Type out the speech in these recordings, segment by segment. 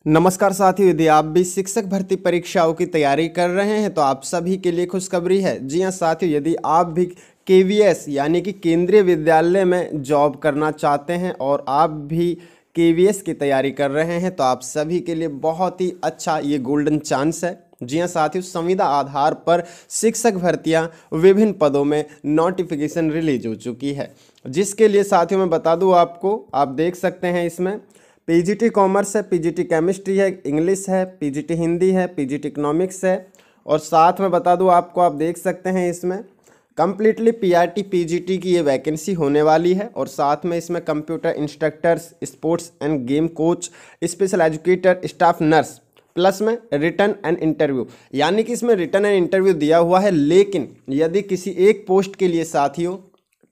नमस्कार साथियों, यदि आप भी शिक्षक भर्ती परीक्षाओं की तैयारी कर रहे हैं तो आप सभी के लिए खुशखबरी है। जी हाँ साथियों, यदि आप भी केवीएस यानी कि केंद्रीय विद्यालय में जॉब करना चाहते हैं और आप भी केवीएस की तैयारी कर रहे हैं तो आप सभी के लिए बहुत ही अच्छा ये गोल्डन चांस है। जी हाँ साथियों, संविदा आधार पर शिक्षक भर्तियां विभिन्न पदों में नोटिफिकेशन रिलीज हो चुकी है, जिसके लिए साथियों मैं बता दूं आपको, आप देख सकते हैं इसमें पीजीटी कॉमर्स है, पीजीटी केमिस्ट्री है, इंग्लिश है, पीजीटी हिंदी है, पीजीटी इकोनॉमिक्स है और साथ में बता दूं आपको, आप देख सकते हैं इसमें कम्प्लीटली पीआरटी पीजीटी की ये वैकेंसी होने वाली है और साथ में इसमें computer instructors, sports and game coach, special educator, staff nurse plus में रिटर्न एंड इंटरव्यू, यानी कि इसमें रिटर्न एंड इंटरव्यू दिया हुआ है। लेकिन यदि किसी एक पोस्ट के लिए साथियों,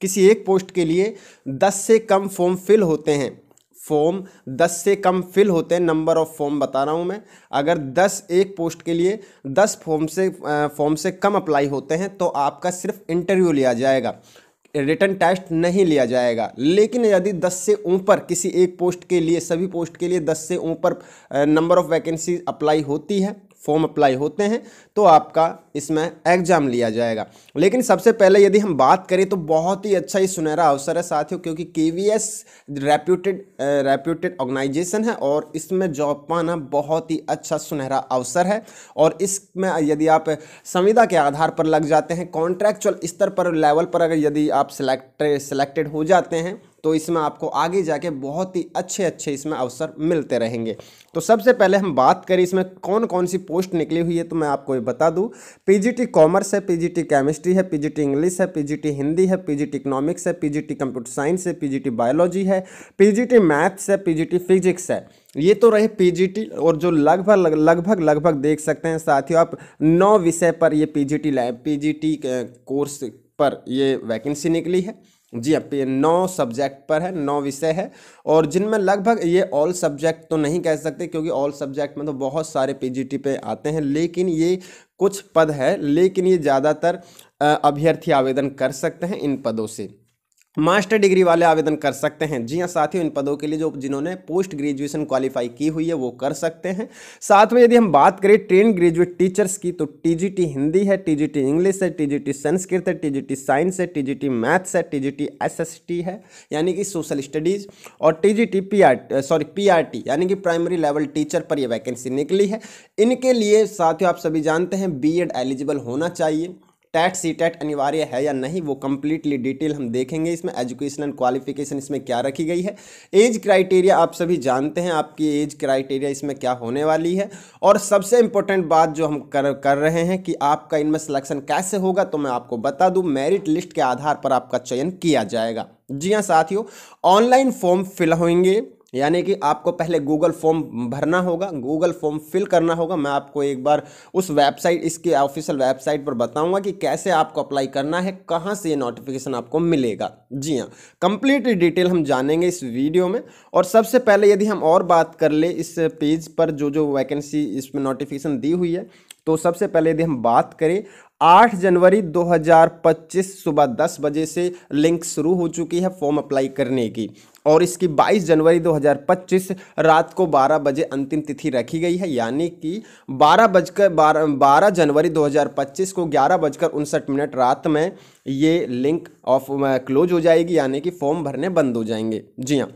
किसी एक पोस्ट के लिए 10 से कम फॉर्म फिल होते हैं, फॉर्म 10 से कम फिल होते हैं, नंबर ऑफ फॉर्म बता रहा हूं मैं, अगर 10 एक पोस्ट के लिए 10 फॉर्म से कम अप्लाई होते हैं तो आपका सिर्फ इंटरव्यू लिया जाएगा, रिटन टेस्ट नहीं लिया जाएगा। लेकिन यदि 10 से ऊपर किसी एक पोस्ट के लिए, सभी पोस्ट के लिए 10 से ऊपर नंबर ऑफ वैकेंसी अप्लाई होती है, फॉर्म अप्लाई होते हैं तो आपका इसमें एग्जाम लिया जाएगा। लेकिन सबसे पहले यदि हम बात करें तो बहुत ही अच्छा ये सुनहरा अवसर है साथियों, क्योंकि केवीएस रेप्यूटेड ऑर्गेनाइजेशन है और इसमें जॉब पाना बहुत ही अच्छा सुनहरा अवसर है। और इसमें यदि आप संविदा के आधार पर लग जाते हैं, कॉन्ट्रैक्चुअल स्तर पर, लेवल पर अगर यदि आप सिलेक्टेड हो जाते हैं तो इसमें आपको आगे जाके बहुत ही अच्छे इसमें अवसर मिलते रहेंगे। तो सबसे पहले हम बात करें इसमें कौन कौन सी पोस्ट निकली हुई है, तो मैं आपको ये बता दूं, पीजीटी कॉमर्स है, पीजीटी केमिस्ट्री है, पीजीटी इंग्लिश है, पीजीटी हिंदी है, पीजीटी इकोनॉमिक्स है, पीजीटी कंप्यूटर साइंस है, पीजीटी बायोलॉजी है, पीजीटी मैथ्स है, पीजीटी फिजिक्स है। ये तो रहे पीजीटी, और जो लगभग देख सकते हैं साथियों आप, 9 विषय पर ये पीजीटी कोर्स पर ये वैकेंसी निकली है। जी अब 9 सब्जेक्ट पर है, 9 विषय है, और जिनमें लगभग ये ऑल सब्जेक्ट तो नहीं कह सकते क्योंकि ऑल सब्जेक्ट में तो बहुत सारे पीजीटी पे आते हैं, लेकिन ये कुछ पद है, लेकिन ये ज़्यादातर अभ्यर्थी आवेदन कर सकते हैं इन पदों से। मास्टर डिग्री वाले आवेदन कर सकते हैं। जी हाँ साथियों, इन पदों के लिए जिन्होंने पोस्ट ग्रेजुएशन क्वालिफाई की हुई है वो कर सकते हैं। साथ में यदि हम बात करें ट्रेन ग्रेजुएट टीचर्स की, तो टीजीटी हिंदी है, टीजीटी इंग्लिश है, टीजीटी संस्कृत है, टीजीटी साइंस है, टीजीटी मैथ्स है, टीजीटी एसएसटी है यानी कि सोशल स्टडीज़, और टीजीटी पीआरटी यानी कि प्राइमरी लेवल टीचर पर यह वैकेंसी निकली है। इनके लिए साथियों आप सभी जानते हैं बीएड एलिजिबल होना चाहिए। टेट सीटेट अनिवार्य है या नहीं वो कंप्लीटली डिटेल हम देखेंगे। इसमें एजुकेशनल क्वालिफिकेशन इसमें क्या रखी गई है, एज क्राइटेरिया आप सभी जानते हैं, आपकी एज क्राइटेरिया इसमें क्या होने वाली है, और सबसे इम्पोर्टेंट बात जो हम कर रहे हैं कि आपका इनमें सिलेक्शन कैसे होगा, तो मैं आपको बता दूं, मेरिट लिस्ट के आधार पर आपका चयन किया जाएगा। जी हाँ साथियों, ऑनलाइन फॉर्म फिल होंगे, यानी कि आपको पहले गूगल फॉर्म भरना होगा, गूगल फॉर्म फिल करना होगा। मैं आपको एक बार उस वेबसाइट, इसके ऑफिशियल वेबसाइट पर बताऊंगा कि कैसे आपको अप्लाई करना है, कहां से ये नोटिफिकेशन आपको मिलेगा। जी हाँ, कंप्लीट डिटेल हम जानेंगे इस वीडियो में। और सबसे पहले यदि हम और बात कर ले इस पेज पर जो वैकेंसी इसमें नोटिफिकेशन दी हुई है, तो सबसे पहले यदि हम बात करें 8 जनवरी 2025 सुबह 10 बजे से लिंक शुरू हो चुकी है फॉर्म अप्लाई करने की, और इसकी 22 जनवरी 2025 रात को 12 बजे अंतिम तिथि रखी गई है, यानी कि 12 जनवरी 2025 को 11:59 रात में ये लिंक क्लोज हो जाएगी, यानी कि फॉर्म भरने बंद हो जाएंगे। जी हाँ,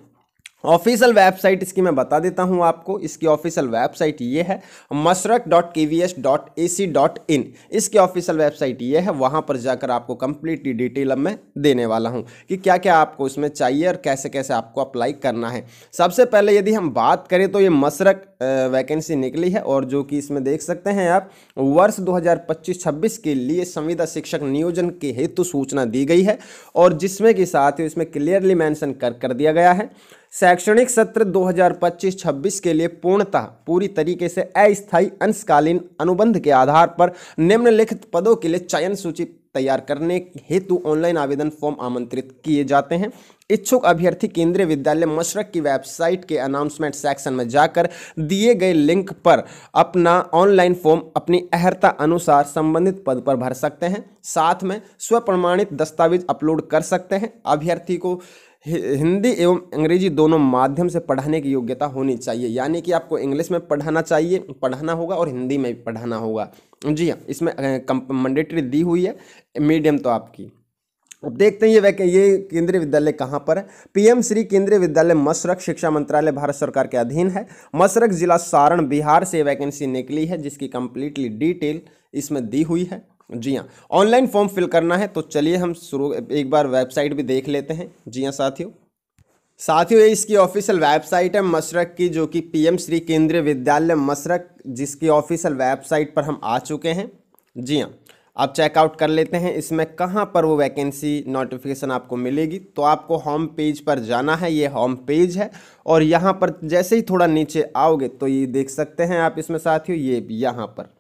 ऑफिशियल वेबसाइट इसकी मैं बता देता हूं आपको। इसकी ऑफिशियल वेबसाइट ये है masrak.kvs.ac.in, इसकी ऑफिशियल वेबसाइट ये है। वहां पर जाकर आपको कंप्लीटली डिटेल अब मैं देने वाला हूं कि क्या क्या आपको इसमें चाहिए और कैसे कैसे आपको अप्लाई करना है। सबसे पहले यदि हम बात करें तो ये मशरक वैकेंसी निकली है, और जो कि इसमें देख सकते हैं आप, वर्ष 2025-26 के लिए संविदा शिक्षक नियोजन के हेतु सूचना दी गई है, और जिसमें कि साथ ही इसमें क्लियरली मेंशन कर दिया गया है, शैक्षणिक सत्र 2025-26 के लिए पूरी तरीके से अस्थायी अंशकालीन अनुबंध के आधार पर निम्नलिखित पदों के लिए चयन सूची तैयार करने हेतु ऑनलाइन आवेदन फॉर्म आमंत्रित किए जाते हैं। इच्छुक अभ्यर्थी केंद्रीय विद्यालय मशरक की वेबसाइट के अनाउंसमेंट सेक्शन में जाकर दिए गए लिंक पर अपना ऑनलाइन फॉर्म अपनी अहर्ता अनुसार संबंधित पद पर भर सकते हैं। साथ में स्वप्रमाणित दस्तावेज अपलोड कर सकते हैं। अभ्यर्थी को हिंदी एवं अंग्रेजी दोनों माध्यम से पढ़ाने की योग्यता होनी चाहिए, यानी कि आपको इंग्लिश में पढ़ाना होगा और हिंदी में भी पढ़ाना होगा। जी हाँ, इसमें मैंडेटरी दी हुई है, मीडियम तो आपकी। अब देखते हैं ये केंद्रीय विद्यालय कहाँ पर है। पीएम श्री केंद्रीय विद्यालय मसरख, शिक्षा मंत्रालय भारत सरकार के अधीन है। मसरख जिला सारण बिहार से वैकेंसी निकली है, जिसकी कंप्लीटली डिटेल इसमें दी हुई है। जी हाँ, ऑनलाइन फॉर्म फिल करना है, तो चलिए हम एक बार वेबसाइट भी देख लेते हैं। जी हाँ साथियों ये इसकी ऑफिशियल वेबसाइट है मसरख की, जो कि पीएम श्री केंद्रीय विद्यालय मसरख, जिसकी ऑफिशियल वेबसाइट पर हम आ चुके हैं। जी हाँ, आप चेकआउट कर लेते हैं इसमें कहाँ पर वो वैकेंसी नोटिफिकेशन आपको मिलेगी। तो आपको होम पेज पर जाना है, ये होम पेज है, और यहाँ पर जैसे ही थोड़ा नीचे आओगे तो ये देख सकते हैं आप इसमें साथियों, ये यहाँ पर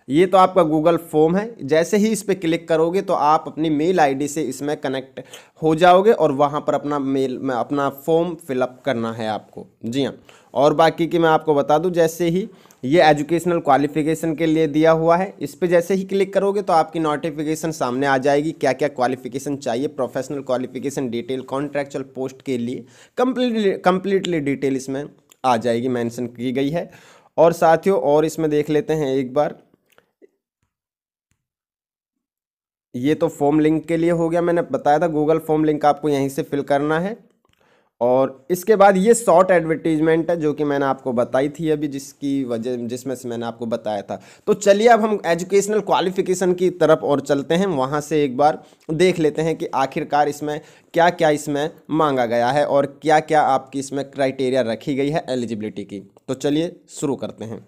ये तो आपका गूगल फॉर्म है। जैसे ही इस पर क्लिक करोगे तो आप अपनी मेल आईडी से इसमें कनेक्ट हो जाओगे और वहाँ पर अपना मेल में अपना फॉर्म फिलअप करना है आपको। जी हाँ, और बाकी की मैं आपको बता दूं, जैसे ही ये एजुकेशनल क्वालिफिकेशन के लिए दिया हुआ है, इस पर जैसे ही क्लिक करोगे तो आपकी नोटिफिकेशन सामने आ जाएगी, क्या क्या क्वालिफिकेशन चाहिए, professional qualification detail, contractual post के लिए कंप्लीटली डिटेल इसमें आ जाएगी, मेंशन की गई है। और साथियों और इसमें देख लेते हैं एक बार, ये तो फॉर्म लिंक के लिए हो गया, मैंने बताया था गूगल फॉर्म लिंक आपको यहीं से फिल करना है। और इसके बाद ये शॉर्ट एडवर्टीजमेंट है, जो कि मैंने आपको बताई थी अभी, जिसमें से मैंने आपको बताया था। तो चलिए अब हम एजुकेशनल क्वालिफिकेशन की तरफ और चलते हैं, वहाँ से एक बार देख लेते हैं कि आखिरकार इसमें क्या क्या इसमें मांगा गया है और क्या क्या आपकी इसमें क्राइटेरिया रखी गई है एलिजिबिलिटी की। तो चलिए शुरू करते हैं।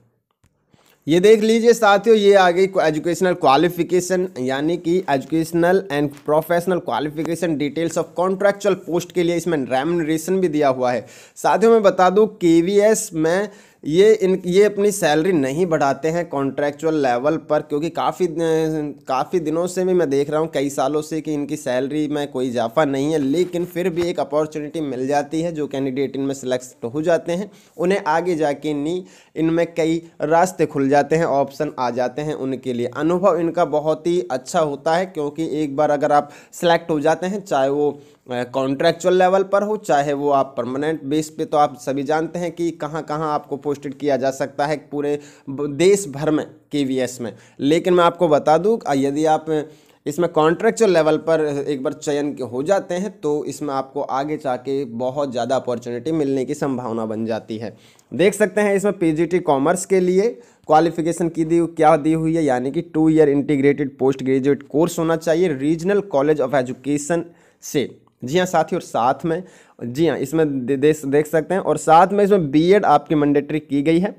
ये देख लीजिए साथियों, ये आ गई एजुकेशनल क्वालिफिकेशन, यानी कि educational and professional qualification details of contractual post के लिए इसमें रेम्युनरेशन भी दिया हुआ है। साथियों मैं बता दूं केवीएस में ये अपनी सैलरी नहीं बढ़ाते हैं कॉन्ट्रैक्चुअल लेवल पर, क्योंकि काफ़ी दिनों से भी मैं देख रहा हूँ, कई सालों से, कि इनकी सैलरी में कोई इजाफा नहीं है। लेकिन फिर भी एक अपॉर्चुनिटी मिल जाती है, जो कैंडिडेट इनमें सेलेक्ट हो जाते हैं उन्हें आगे जाके इनमें कई रास्ते खुल जाते हैं, ऑप्शन आ जाते हैं उनके लिए। अनुभव इनका बहुत ही अच्छा होता है, क्योंकि एक बार अगर आप सेलेक्ट हो जाते हैं, चाहे वो कॉन्ट्रैक्चुअल लेवल पर हो चाहे वो आप परमानेंट बेस पे, तो आप सभी जानते हैं कि कहाँ कहाँ आपको पोस्टेड किया जा सकता है पूरे देश भर में केवीएस में। लेकिन मैं आपको बता दूं, यदि आप इसमें कॉन्ट्रैक्चुअल लेवल पर एक बार चयन हो जाते हैं तो इसमें आपको आगे जाके बहुत ज़्यादा अपॉर्चुनिटी मिलने की संभावना बन जाती है। देख सकते हैं इसमें पीजीटी कॉमर्स के लिए क्वालिफिकेशन क्या दी हुई है, यानी कि 2 year integrated post graduate course होना चाहिए रीजनल कॉलेज ऑफ एजुकेशन से। जी हाँ साथियों, और साथ में जी हाँ इसमें देख सकते हैं, और साथ में इसमें बीएड आपकी मैंडेटरी की गई है।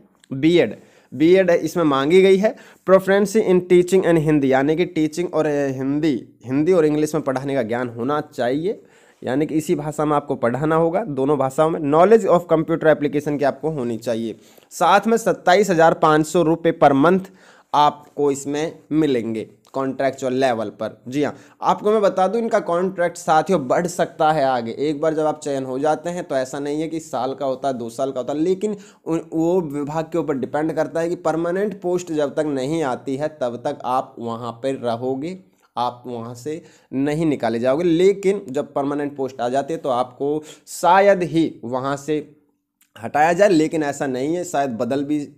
बीएड इसमें मांगी गई है। Preference in teaching and Hindi, यानी कि टीचिंग और हिंदी और इंग्लिश में पढ़ाने का ज्ञान होना चाहिए, यानी कि इसी भाषा में आपको पढ़ाना होगा, दोनों भाषाओं में। नॉलेज ऑफ कंप्यूटर एप्लीकेशन की आपको होनी चाहिए। साथ में 27,500 रुपये पर मंथ आपको इसमें मिलेंगे कॉन्ट्रैक्चुअल लेवल पर। जी हाँ, आपको मैं बता दूं इनका कॉन्ट्रैक्ट साथियों बढ़ सकता है आगे। एक बार जब आप चयन हो जाते हैं तो ऐसा नहीं है कि साल का होता है 2 साल का होता है, लेकिन वो विभाग के ऊपर डिपेंड करता है कि परमानेंट पोस्ट जब तक नहीं आती है तब तक आप वहाँ पर रहोगे, आप वहाँ से नहीं निकाले जाओगे। लेकिन जब परमानेंट पोस्ट आ जाती है तो आपको शायद ही वहाँ से हटाया जाए, लेकिन ऐसा नहीं है, शायद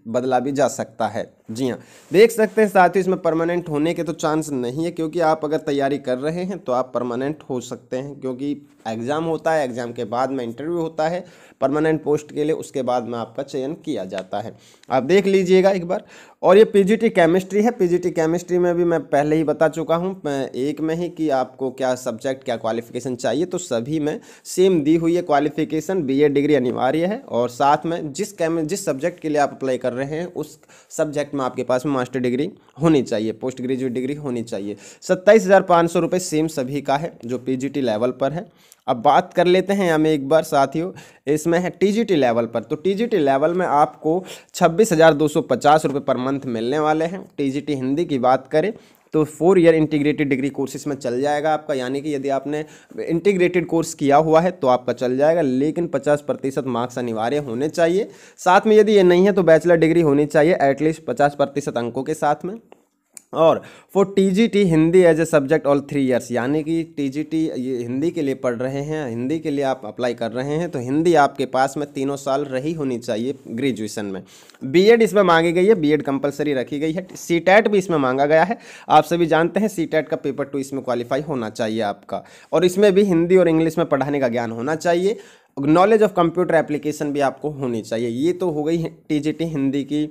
बदला भी जा सकता है। जी हाँ, देख सकते हैं साथियों इसमें परमानेंट होने के तो चांस नहीं है, क्योंकि आप अगर तैयारी कर रहे हैं तो आप परमानेंट हो सकते हैं, क्योंकि एग्ज़ाम होता है, एग्ज़ाम के बाद में इंटरव्यू होता है परमानेंट पोस्ट के लिए, उसके बाद में आपका चयन किया जाता है। आप देख लीजिएगा एक बार। और ये पीजीटी केमिस्ट्री है। पीजीटी केमिस्ट्री में भी मैं पहले ही बता चुका हूँ एक में ही कि आपको क्या सब्जेक्ट क्या क्वालिफिकेशन चाहिए, तो सभी में सेम दी हुई है क्वालिफिकेशन। बीए डिग्री अनिवार्य है, और साथ में जिस सब्जेक्ट के लिए आप अप्लाई कर रहे हैं उस सब्जेक्ट में आपके पास में मास्टर डिग्री होनी चाहिए, पोस्ट ग्रेजुएट डिग्री होनी चाहिए। 27,500 रुपये सेम सभी का है जो पीजीटी लेवल पर है। अब बात कर लेते हैं हमें एक बार साथियों, इसमें है टीजीटी लेवल पर। तो टीजीटी लेवल में आपको 26,250 रुपये पर मंथ मिलने वाले हैं। टीजीटी हिंदी की बात करें तो 4 ईयर इंटीग्रेटेड डिग्री कोर्सेज में चल जाएगा आपका, यानी कि यदि आपने इंटीग्रेटेड कोर्स किया हुआ है तो आपका चल जाएगा, लेकिन 50% मार्क्स अनिवार्य होने चाहिए। साथ में यदि ये नहीं है तो बैचलर डिग्री होनी चाहिए एटलीस्ट 50% अंकों के साथ में। और for TGT Hindi as a subject all 3 years, यानी कि टीजीटी ये हिंदी के लिए पढ़ रहे हैं, हिंदी के लिए आप अप्लाई कर रहे हैं तो हिंदी आपके पास में 3 साल रही होनी चाहिए ग्रेजुएशन में। बीएड इसमें मांगी गई है, बीएड कंपलसरी रखी गई है। सीटेट भी इसमें मांगा गया है, आप सभी जानते हैं सीटेट का पेपर 2 इसमें क्वालिफाई होना चाहिए आपका, और इसमें भी हिंदी और इंग्लिश में पढ़ाने का ज्ञान होना चाहिए। नॉलेज ऑफ कंप्यूटर एप्लीकेशन भी आपको होनी चाहिए। ये तो हो गई टीजीटी हिंदी की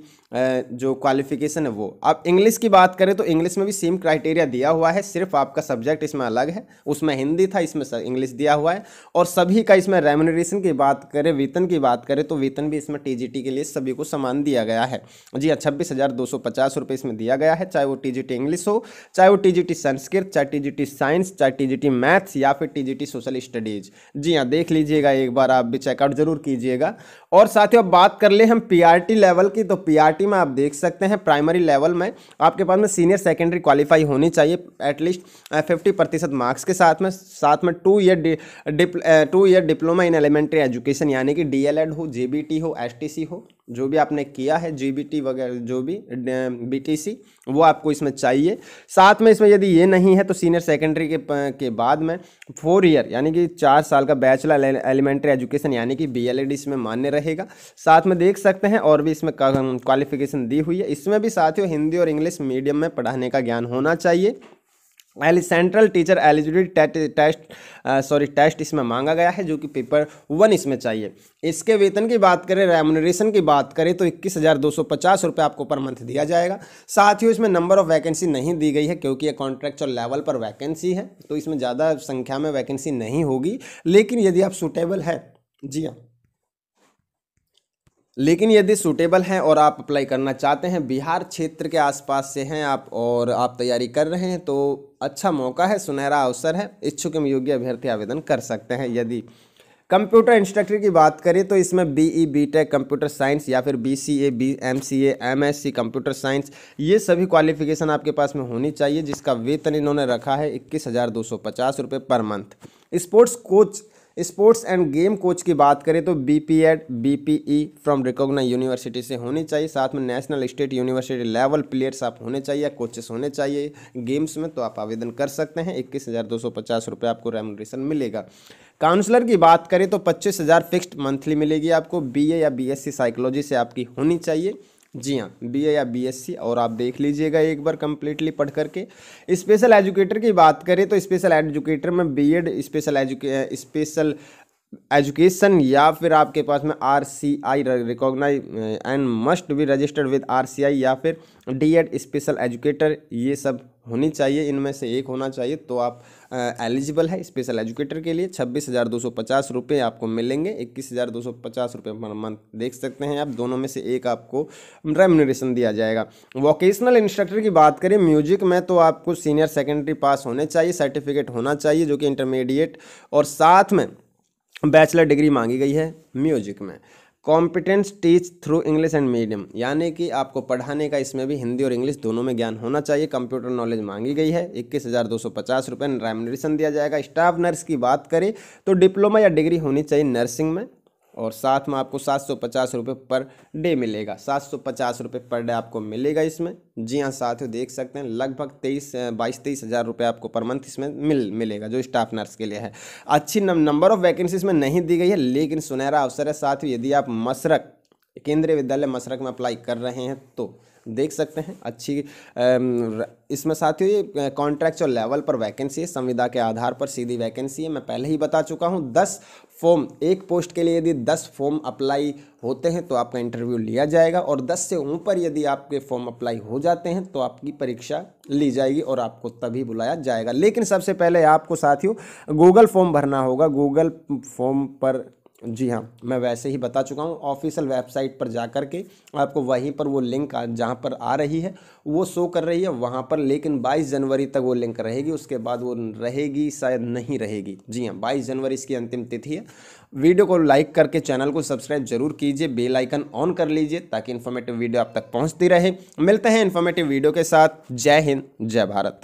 जो क्वालिफिकेशन है वो। अब इंग्लिश की बात करें तो इंग्लिश में भी सेम क्राइटेरिया दिया हुआ है, सिर्फ आपका सब्जेक्ट इसमें अलग है, उसमें हिंदी था, इसमें इंग्लिश दिया हुआ है। और सभी का इसमें रेम्यूनरेशन की बात करें, वेतन की बात करें तो वेतन भी इसमें टीजीटी के लिए सभी को समान दिया गया है जी हाँ। 26,250 रुपये इसमें दिया गया है, चाहे वो टीजीटी इंग्लिश हो, चाहे वो टीजीटी संस्कृत, चाहे टीजीटी साइंस, चाहे टीजीटी मैथ्स या फिर टीजीटी सोशल स्टडीज। जी हाँ, देख लीजिएगा एक बार, आप भी चेकआउट जरूर कीजिएगा। और साथियों अब बात कर ले हम पीआरटी लेवल की, तो पीआरटी में आप देख सकते हैं प्राइमरी लेवल में आपके पास में सीनियर सेकेंडरी क्वालिफाई होनी चाहिए एटलीस्ट 50% मार्क्स के साथ में 2 year diploma in elementary education, यानी कि डीएलएड हो, जेबीटी हो, एसटीसी हो, जो भी आपने किया है, जीबीटी वगैरह जो भी बीटीसी, वो आपको इसमें चाहिए। साथ में इसमें यदि ये नहीं है तो सीनियर सेकेंडरी के बाद में 4 ईयर यानी कि 4 साल का बैचलर एलिमेंट्री एजुकेशन यानी कि बीएलएड इसमें मान्य रहेगा। साथ में देख सकते हैं और भी इसमें क्वालिफिकेशन दी हुई है। इसमें भी साथियों हिंदी और इंग्लिश मीडियम में पढ़ाने का ज्ञान होना चाहिए। सेंट्रल टीचर एलिजिबिलिटी टेस्ट इसमें मांगा गया है, जो कि पेपर 1 इसमें चाहिए। इसके वेतन की बात करें, रेम्यूनरेशन की बात करें तो 21,250 रुपये आपको पर मंथ दिया जाएगा। साथ ही इसमें नंबर ऑफ वैकेंसी नहीं दी गई है, क्योंकि ये कॉन्ट्रैक्चुअल लेवल पर वैकेंसी है, तो इसमें ज़्यादा संख्या में वैकेंसी नहीं होगी। लेकिन यदि आप सूटेबल है, जी हाँ, लेकिन यदि सूटेबल हैं और आप अप्लाई करना चाहते हैं, बिहार क्षेत्र के आसपास से हैं आप और आप तैयारी कर रहे हैं, तो अच्छा मौका है, सुनहरा अवसर है। इच्छुक एवं योग्य अभ्यर्थी आवेदन कर सकते हैं। यदि कंप्यूटर इंस्ट्रक्टर की बात करें तो इसमें बीई बीटेक कंप्यूटर साइंस या फिर BCA MCA MSc computer science, ये सभी क्वालिफिकेशन आपके पास में होनी चाहिए, जिसका वेतन इन्होंने रखा है 21,250 रुपये पर month. Sports and game coach की बात करें तो BPEd BPE from recognised university से होनी चाहिए। साथ में national state university level players आप होने चाहिए, कोचेस होने चाहिए गेम्स में, तो आप आवेदन कर सकते हैं। 21,250 रुपये आपको रेम्यूनरेशन मिलेगा। काउंसलर की बात करें तो 25,000 फिक्स्ड मंथली मिलेगी आपको। बीए या बीएससी साइकोलॉजी से आपकी होनी चाहिए। जी हाँ, बीए या बीएससी, और आप देख लीजिएगा एक बार कंप्लीटली पढ़ करके। स्पेशल एजुकेटर की बात करें तो स्पेशल एजुकेटर में बीएड स्पेशल एजुकेशन या फिर आपके पास में RCI recognise and must be registered with RCI या फिर डीएड स्पेशल एजुकेटर, ये सब होनी चाहिए, इनमें से एक होना चाहिए, तो आप एलिजिबल है स्पेशल एजुकेटर के लिए। 26,250 रुपये आपको मिलेंगे। 21,250 रुपये पर मंथ देख सकते हैं आप, दोनों में से एक आपको रेम्यूनरेशन दिया जाएगा। वोकेशनल इंस्ट्रक्टर की बात करें म्यूजिक में तो आपको सीनियर सेकेंडरी पास होने चाहिए, सर्टिफिकेट होना चाहिए जो कि इंटरमीडिएट, और साथ में बैचलर डिग्री मांगी गई है म्यूजिक में। Competence teach through English and medium, यानी कि आपको पढ़ाने का इसमें भी हिंदी और इंग्लिश दोनों में ज्ञान होना चाहिए। कंप्यूटर नॉलेज मांगी गई है। 21,250 रुपये रेम्यूनरेशन दिया जाएगा। स्टाफ नर्स की बात करें तो डिप्लोमा या डिग्री होनी चाहिए नर्सिंग में, और साथ में आपको 750 रुपये पर डे मिलेगा। 750 रुपये पर डे आपको मिलेगा इसमें। जी हाँ साथियों, देख सकते हैं लगभग 22-23 हज़ार रुपये आपको पर मंथ इसमें मिलेगा, जो स्टाफ नर्स के लिए है। अच्छी नंबर ऑफ वैकेंसीज में नहीं दी गई है, लेकिन सुनहरा अवसर है साथियों। यदि आप मसरक केंद्रीय विद्यालय मसरक में अप्लाई कर रहे हैं तो देख सकते हैं अच्छी इसमें साथियों ये कॉन्ट्रैक्चुअल लेवल पर वैकेंसी है, संविदा के आधार पर सीधी वैकेंसी है। मैं पहले ही बता चुका हूं, 10 फॉर्म एक पोस्ट के लिए यदि 10 फॉर्म अप्लाई होते हैं तो आपका इंटरव्यू लिया जाएगा, और 10 से ऊपर यदि आपके फॉर्म अप्लाई हो जाते हैं तो आपकी परीक्षा ली जाएगी और आपको तभी बुलाया जाएगा। लेकिन सबसे पहले आपको साथियों गूगल फॉर्म भरना होगा। गूगल फॉर्म पर, जी हाँ मैं वैसे ही बता चुका हूँ, ऑफिशियल वेबसाइट पर जा कर के आपको वहीं पर वो लिंक जहाँ पर आ रही है वो शो कर रही है वहाँ पर, लेकिन 22 जनवरी तक वो लिंक रहेगी, उसके बाद वो रहेगी शायद नहीं रहेगी। जी हाँ 22 जनवरी इसकी अंतिम तिथि है। वीडियो को लाइक करके चैनल को सब्सक्राइब जरूर कीजिए, बेल आइकन ऑन कर लीजिए ताकि इन्फॉर्मेटिव वीडियो आप तक पहुँचती रहे। मिलते हैं इन्फॉर्मेटिव वीडियो के साथ। जय हिंद, जय भारत।